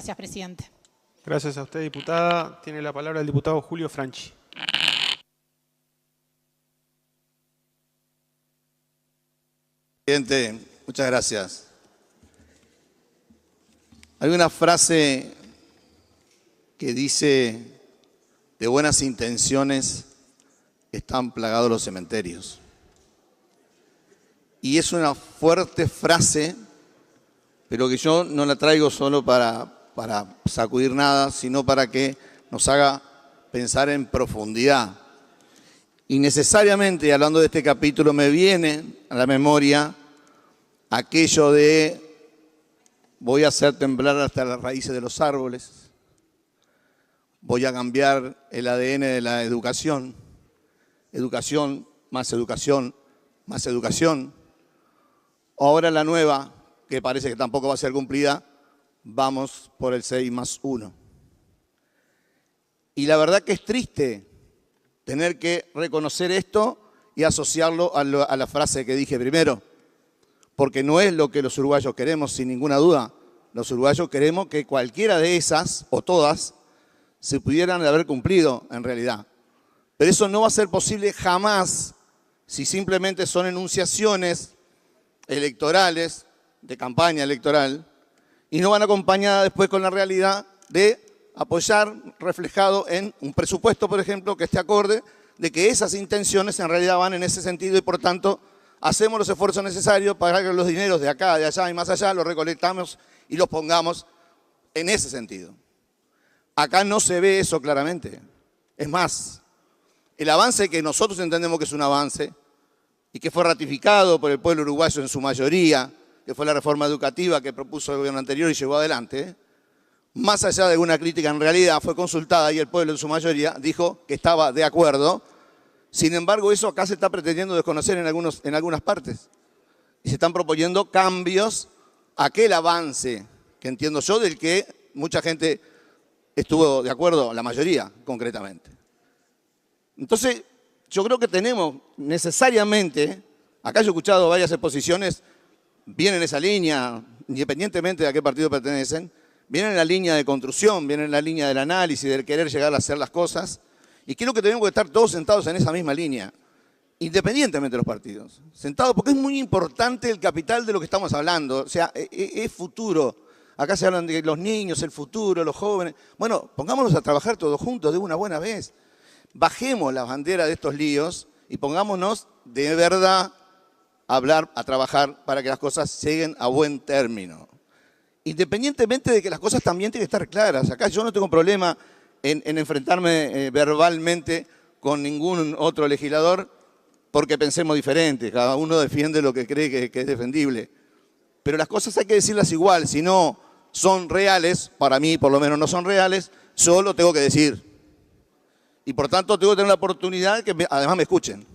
Gracias, presidente. Gracias a usted, diputada. Tiene la palabra el diputado Julio Franchi. Presidente, muchas gracias. Hay una frase que dice: de buenas intenciones están plagados los cementerios. Y es una fuerte frase, pero que yo no la traigo solo para sacudir nada, sino para que nos haga pensar en profundidad. Y necesariamente, hablando de este capítulo, me viene a la memoria aquello de: voy a hacer temblar hasta las raíces de los árboles, voy a cambiar el ADN de la educación, educación, más educación, más educación. Ahora la nueva, que parece que tampoco va a ser cumplida, vamos por el 6+1. Y la verdad que es triste tener que reconocer esto y asociarlo a la frase que dije primero, porque no es lo que los uruguayos queremos, sin ninguna duda. Los uruguayos queremos que cualquiera de esas, o todas, se pudieran haber cumplido en realidad. Pero eso no va a ser posible jamás si simplemente son enunciaciones electorales, de campaña electoral, y no van acompañadas después con la realidad de apoyar reflejado en un presupuesto, por ejemplo, que esté acorde, de que esas intenciones en realidad van en ese sentido y por tanto hacemos los esfuerzos necesarios para que los dineros de acá, de allá y más allá los recolectamos y los pongamos en ese sentido. Acá no se ve eso claramente. Es más, el avance que nosotros entendemos que es un avance y que fue ratificado por el pueblo uruguayo en su mayoría, que fue la reforma educativa que propuso el gobierno anterior y llevó adelante, más allá de una crítica, en realidad fue consultada y el pueblo en su mayoría dijo que estaba de acuerdo. Sin embargo, eso acá se está pretendiendo desconocer en algunas partes. Y se están proponiendo cambios a aquel avance, que entiendo yo, del que mucha gente estuvo de acuerdo, la mayoría concretamente. Entonces, yo creo que tenemos necesariamente, acá yo he escuchado varias exposiciones, vienen en esa línea, independientemente de a qué partido pertenecen, vienen en la línea de construcción, vienen en la línea del análisis, del querer llegar a hacer las cosas, y creo que tenemos que estar todos sentados en esa misma línea, independientemente de los partidos. Sentados, porque es muy importante el capital de lo que estamos hablando, o sea, es futuro. Acá se hablan de los niños, el futuro, los jóvenes. Bueno, pongámonos a trabajar todos juntos de una buena vez. Bajemos la bandera de estos líos y pongámonos de verdad a hablar, a trabajar para que las cosas lleguen a buen término. Independientemente de que las cosas también tienen que estar claras. Acá yo no tengo problema en enfrentarme verbalmente con ningún otro legislador porque pensemos diferente. Cada uno defiende lo que cree que es defendible. Pero las cosas hay que decirlas igual. Si no son reales, para mí por lo menos no son reales, yo lo tengo que decir. Y por tanto tengo que tener la oportunidad de que además me escuchen.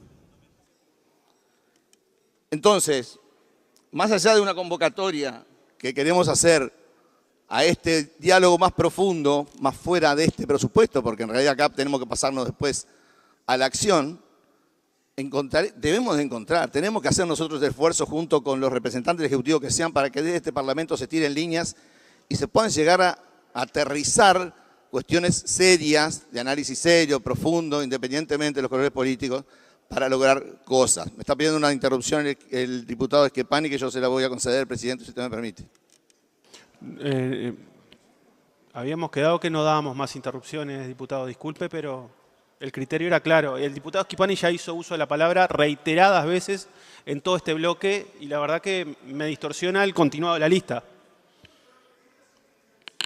Entonces, más allá de una convocatoria que queremos hacer a este diálogo más profundo, más fuera de este presupuesto, porque en realidad acá tenemos que pasarnos después a la acción, tenemos que hacer nosotros el esfuerzo junto con los representantes del Ejecutivo que sean para que desde este Parlamento se tiren líneas y se puedan llegar a aterrizar cuestiones serias, de análisis serio, profundo, independientemente de los colores políticos, para lograr cosas. Me está pidiendo una interrupción el diputado Esquepani, que yo se la voy a conceder, presidente, si usted me permite. Habíamos quedado que no dábamos más interrupciones, diputado, disculpe, pero el criterio era claro. El diputado Esquepani ya hizo uso de la palabra reiteradas veces en todo este bloque y la verdad que me distorsiona el continuado de la lista.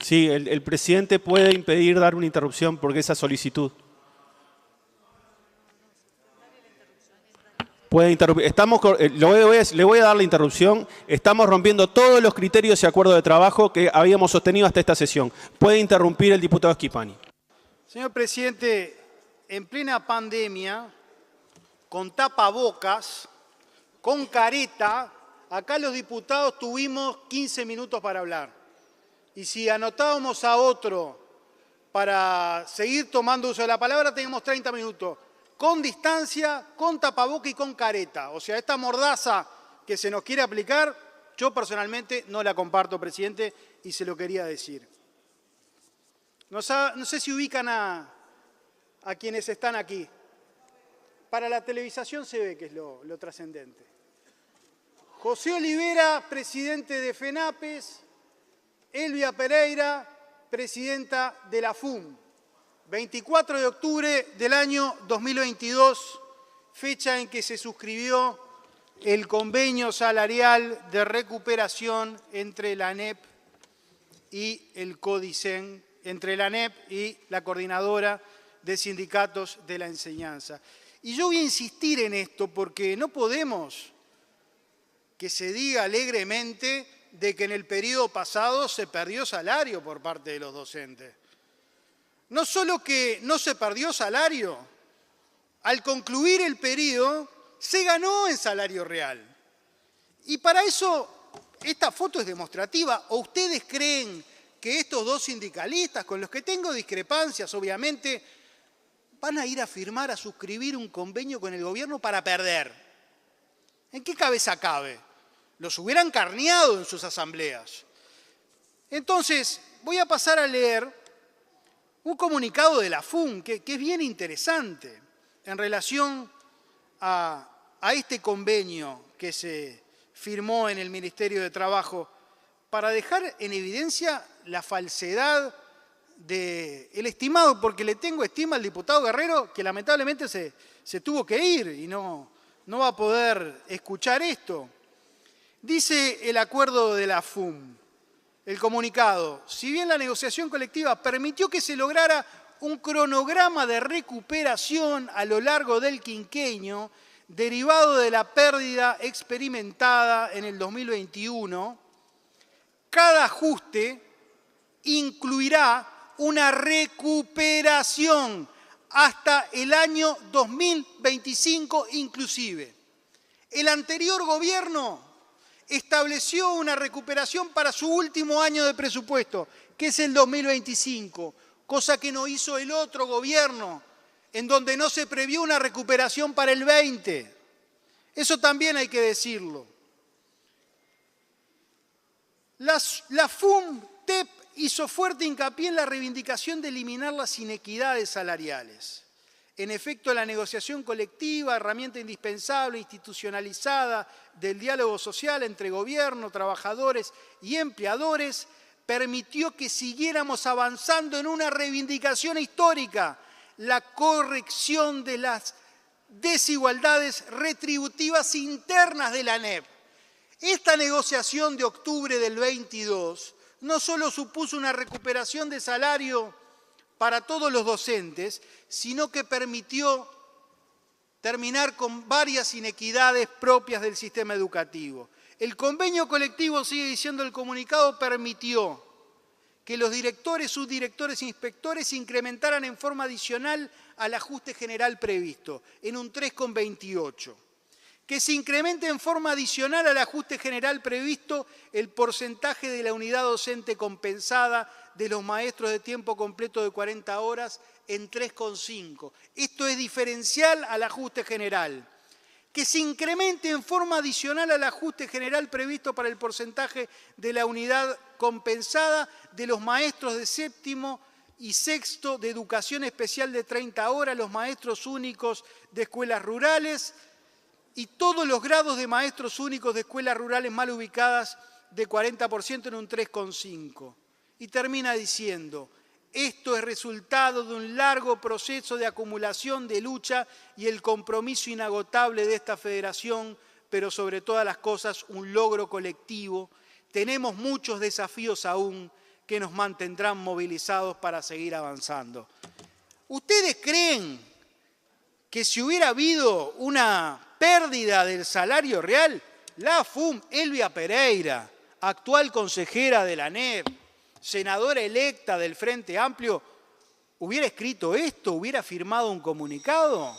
Sí, el presidente puede impedir dar una interrupción porque esa solicitud. Puede interrumpir. Le voy a dar la interrupción. Estamos rompiendo todos los criterios y acuerdos de trabajo que habíamos sostenido hasta esta sesión. Puede interrumpir el diputado Esquepani. Señor presidente, en plena pandemia, con tapabocas, con careta, acá los diputados tuvimos 15 minutos para hablar. Y si anotábamos a otro para seguir tomando uso de la palabra, teníamos 30 minutos. Con distancia, con tapaboca y con careta. O sea, esta mordaza que se nos quiere aplicar, yo personalmente no la comparto, presidente, y se lo quería decir. No sé si ubican a quienes están aquí. Para la televisación se ve que es lo trascendente. José Olivera, presidente de FENAPES, Elvia Pereira, presidenta de la FUM. 24 de octubre del año 2022, fecha en que se suscribió el convenio salarial de recuperación entre la ANEP y el CODICEN, entre la ANEP y la Coordinadora de Sindicatos de la Enseñanza. Y yo voy a insistir en esto porque no podemos que se diga alegremente de que en el periodo pasado se perdió salario por parte de los docentes. No solo que no se perdió salario, al concluir el periodo se ganó en salario real. Y para eso esta foto es demostrativa. ¿O ustedes creen que estos dos sindicalistas, con los que tengo discrepancias obviamente, van a ir a firmar, a suscribir un convenio con el gobierno para perder? ¿En qué cabeza cabe? Los hubieran carneado en sus asambleas. Entonces, voy a pasar a leer un comunicado de la FUM, que es bien interesante en relación a este convenio que se firmó en el Ministerio de Trabajo, para dejar en evidencia la falsedad del estimado, porque le tengo estima al diputado Guerrero, que lamentablemente se tuvo que ir y no va a poder escuchar esto. Dice el acuerdo de la FUM, el comunicado: si bien la negociación colectiva permitió que se lograra un cronograma de recuperación a lo largo del quinquenio, derivado de la pérdida experimentada en el 2021, cada ajuste incluirá una recuperación hasta el año 2025 inclusive. El anterior gobierno estableció una recuperación para su último año de presupuesto, que es el 2025, cosa que no hizo el otro gobierno, en donde no se previó una recuperación para el 20. Eso también hay que decirlo. La FUM-TEP hizo fuerte hincapié en la reivindicación de eliminar las inequidades salariales. En efecto, la negociación colectiva, herramienta indispensable, institucionalizada del diálogo social entre gobierno, trabajadores y empleadores, permitió que siguiéramos avanzando en una reivindicación histórica, la corrección de las desigualdades retributivas internas de la ANEP. Esta negociación de octubre del 22 no solo supuso una recuperación de salario para todos los docentes, sino que permitió terminar con varias inequidades propias del sistema educativo. El convenio colectivo, sigue diciendo el comunicado, permitió que los directores, subdirectores e inspectores incrementaran en forma adicional al ajuste general previsto, en un 3,28. Que se incremente en forma adicional al ajuste general previsto el porcentaje de la unidad docente compensada de los maestros de tiempo completo de 40 horas en 3,5. Esto es diferencial al ajuste general. Que se incremente en forma adicional al ajuste general previsto para el porcentaje de la unidad compensada de los maestros de séptimo y sexto de educación especial de 30 horas, los maestros únicos de escuelas rurales y todos los grados de maestros únicos de escuelas rurales mal ubicadas de 40% en un 3,5. Y termina diciendo: esto es resultado de un largo proceso de acumulación de lucha y el compromiso inagotable de esta federación, pero sobre todas las cosas un logro colectivo. Tenemos muchos desafíos aún que nos mantendrán movilizados para seguir avanzando. ¿Ustedes creen que si hubiera habido una pérdida del salario real, la FUM, Elvia Pereira, actual consejera de la ANEP, senadora electa del Frente Amplio, hubiera escrito esto, hubiera firmado un comunicado?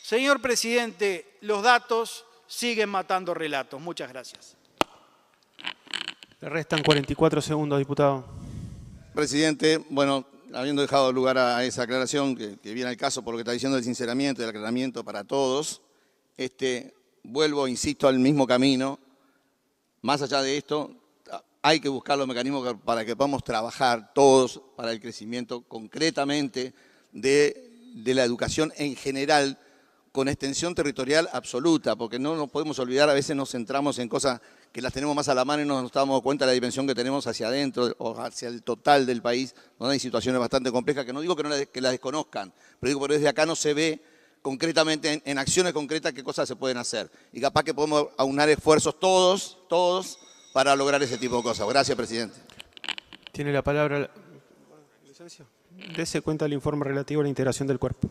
Señor presidente, los datos siguen matando relatos. Muchas gracias. Le restan 44 segundos, diputado. Presidente, bueno, habiendo dejado lugar a esa aclaración, que viene al caso por lo que está diciendo el sinceramiento y el aclaramiento para todos, vuelvo, insisto, al mismo camino. Más allá de esto, hay que buscar los mecanismos para que podamos trabajar todos para el crecimiento concretamente de la educación en general, con extensión territorial absoluta, porque no nos podemos olvidar, a veces nos centramos en cosas que las tenemos más a la mano y no nos damos cuenta de la dimensión que tenemos hacia adentro o hacia el total del país, donde hay situaciones bastante complejas, que no digo que las desconozcan, pero digo que desde acá no se ve concretamente, en acciones concretas, qué cosas se pueden hacer. Y capaz que podemos aunar esfuerzos todos, para lograr ese tipo de cosas. Gracias, presidente. Tiene la palabra, licencia. Dese cuenta del informe relativo a la integración del cuerpo.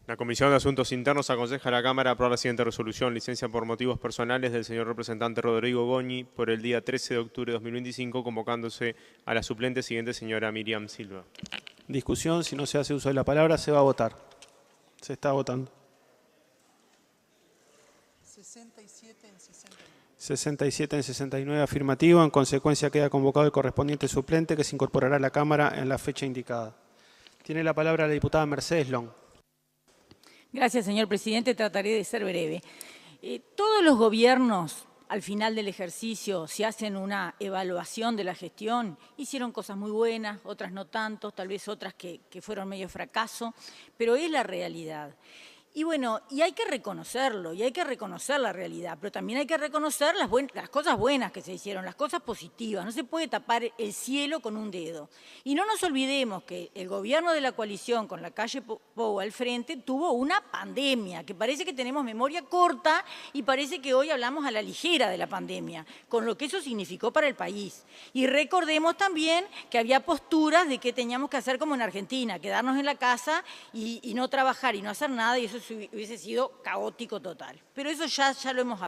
La Comisión de Asuntos Internos aconseja a la Cámara aprobar la siguiente resolución: licencia por motivos personales del señor representante Rodrigo Goñi por el día 13 de octubre de 2025, convocándose a la suplente siguiente señora Miriam Silva. Discusión, si no se hace uso de la palabra, se va a votar. Se está votando. 67 en 69 afirmativo. En consecuencia queda convocado el correspondiente suplente que se incorporará a la Cámara en la fecha indicada. Tiene la palabra la diputada Mercedes Long. Gracias, señor presidente. Trataré de ser breve. Todos los gobiernos, al final del ejercicio, si hacen una evaluación de la gestión, hicieron cosas muy buenas, otras no tanto, tal vez otras que fueron medio fracaso, pero es la realidad. Y bueno, y hay que reconocerlo, y hay que reconocer la realidad, pero también hay que reconocer las cosas buenas que se hicieron, las cosas positivas. No se puede tapar el cielo con un dedo. Y no nos olvidemos que el gobierno de la coalición, con la calle Pou al frente, tuvo una pandemia, que parece que tenemos memoria corta y parece que hoy hablamos a la ligera de la pandemia, con lo que eso significó para el país. Y recordemos también que había posturas de que teníamos que hacer como en Argentina, quedarnos en la casa y no trabajar y no hacer nada, y eso hubiese sido caótico total. Pero eso ya lo hemos hablado.